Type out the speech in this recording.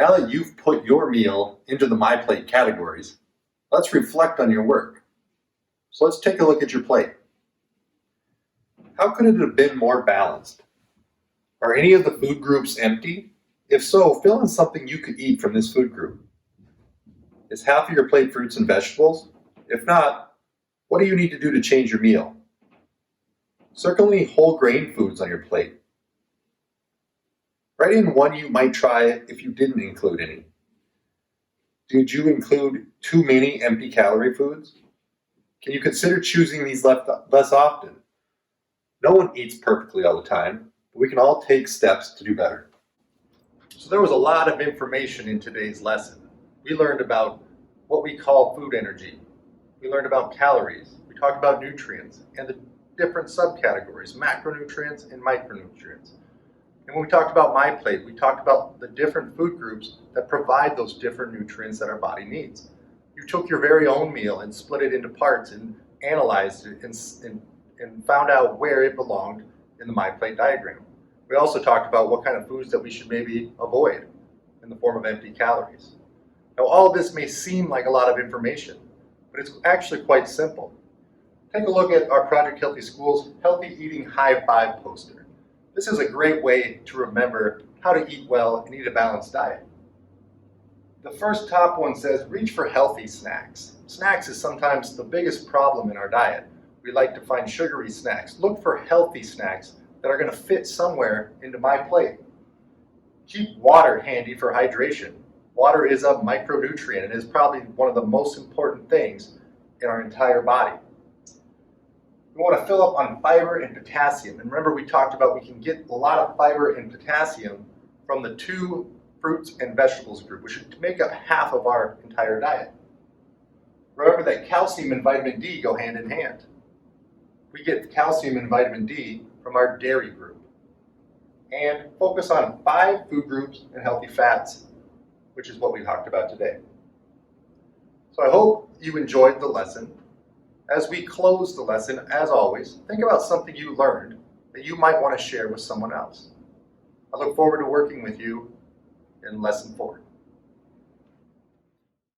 Now that you've put your meal into the My Plate categories, let's reflect on your work. So let's take a look at your plate. How could it have been more balanced? Are any of the food groups empty? If so, fill in something you could eat from this food group. Is half of your plate fruits and vegetables? If not, what do you need to do to change your meal? Circle any whole grain foods on your plate. Write in one you might try if you didn't include any. Did you include too many empty calorie foods? Can you consider choosing these less often? No one eats perfectly all the time, but we can all take steps to do better. So there was a lot of information in today's lesson. We learned about what we call food energy. We learned about calories. We talked about nutrients and the different subcategories, macronutrients and micronutrients. And when we talked about My Plate, we talked about the different food groups that provide those different nutrients that our body needs. You took your very own meal and split it into parts and analyzed it and found out where it belonged in the My Plate diagram. We also talked about what kind of foods that we should maybe avoid in the form of empty calories. Now, all of this may seem like a lot of information, but it's actually quite simple. Take a look at our Project Healthy Schools Healthy Eating High Five poster. This is a great way to remember how to eat well and eat a balanced diet. The first top one says, reach for healthy snacks. Snacks is sometimes the biggest problem in our diet. We like to find sugary snacks. Look for healthy snacks that are going to fit somewhere into My Plate. Keep water handy for hydration. Water is a micronutrient and is probably one of the most important things in our entire body. We want to fill up on fiber and potassium. And remember, we talked about we can get a lot of fiber and potassium from the 2 fruits and vegetables group, which should make up half of our entire diet. Remember that calcium and vitamin D go hand in hand. We get calcium and vitamin D from our dairy group. And focus on 5 food groups and healthy fats, which is what we talked about today. So I hope you enjoyed the lesson. As we close the lesson, as always, think about something you learned that you might want to share with someone else. I look forward to working with you in Lesson 4.